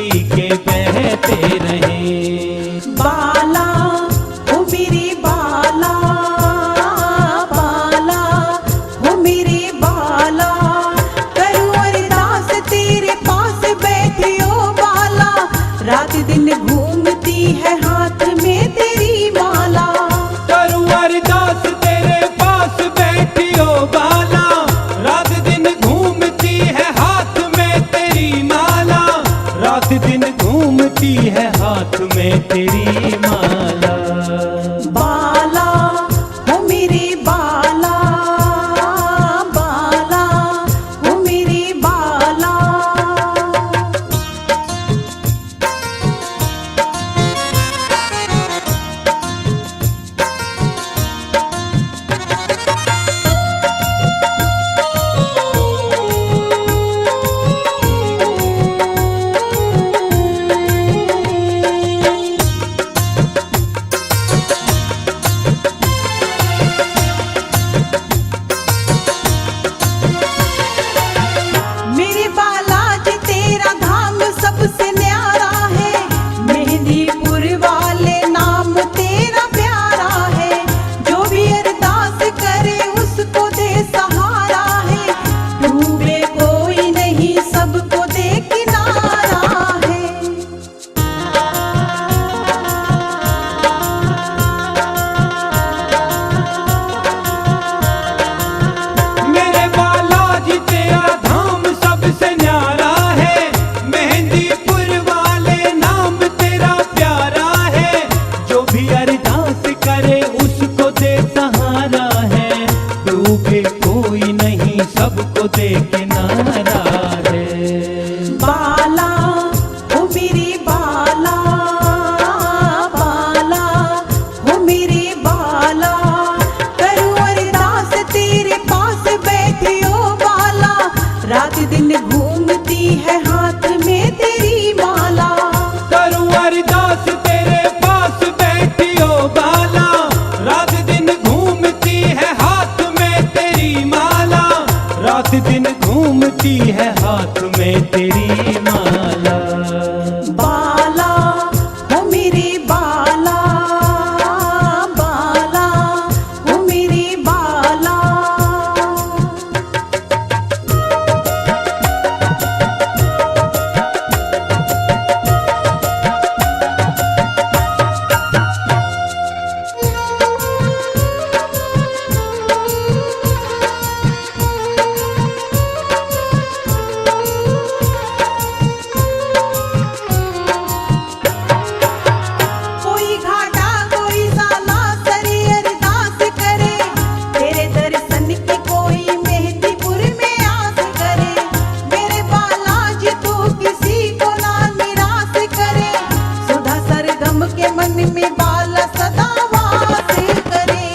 P के बहते रहे। बाला ओ मेरे बाला, बाला ओ मेरे बाला, करूं अरदास तेरे पास बैठी ओ बाला, रात दिन घूमती है हाथ में तेरी माला। करूं अरदास तेरे पास बैठी ओ बाला, रात दिन घूमती है हाथ में तेरी माला, रात दिन घूमती है हाथ में तेरी माला। बाला ओ मेरे बाला, बाला ओ मेरे बाला। मेरे बालाजी तेरा धाम सबसे न्यारा है, मेहंदीपुर वाले नाम तेरा प्यारा है, जो भी अरदास करे उसको दे सहारा है, डूबे कोई नहीं सबको दे किनारा है। मेरे बालाजी तेरा धाम सबसे न्यारा है, मेहंदीपुर वाले नाम तेरा प्यारा है, जो भी अरदास करे उसको दे सहारा है, डूबे कोई नहीं सबको दे किनारा है। बाला ओ मेरे बाला, बाला ओ मेरे बाला, करूं अरदास तेरे पास बैठी ओ बाला, रात दिन घूमती है हाथ में तेरी माला। करूं अरदास तेरे पास बैठी ओ बाला, रात दिन घूमती है हाथ में तेरी माला, रात दिन घूमती है हाथ में तेरी माला। बाला ओ मेरे बाला, बाला ओ मेरे बाला। कोई घाटा कोई साला सरे अरदास करे, तेरे दर्शन की कोई मेहंदीपुर में आस करे, मेरे बालाजी तू किसी को ना निराश करे, सुधा सरगम के मन में बाला सदा वास करे।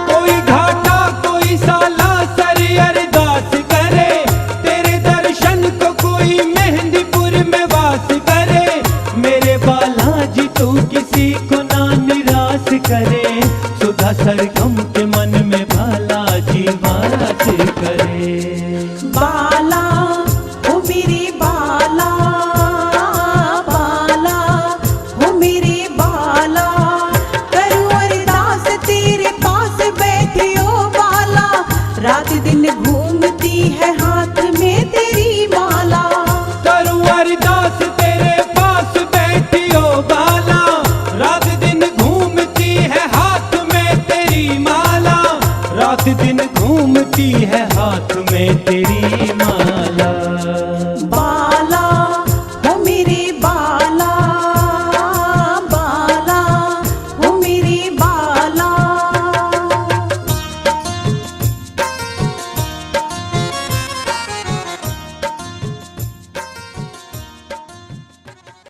कोई घाटा कोई साला सर अरदास करे, तेरे दर्शन को कोई मेहंदीपुर में वास करे, मेरे बालाजी तू किसी को ना निराश करे, सुधा सरगम के मन में बालाजी वास करे। बाला ओ मेरे बाला, बाला ओ मेरे बाला, करूं अरदास तेरे पास बैठी ओ बाला, रात दिन घूमती है हाथ में तेरी माला। करूं अरदास तेरे पास बैठी ओ बाला, रात दिन घूमती है हाथ में तेरी माला, रात दिन घूमती है हाथ में तेरी माला।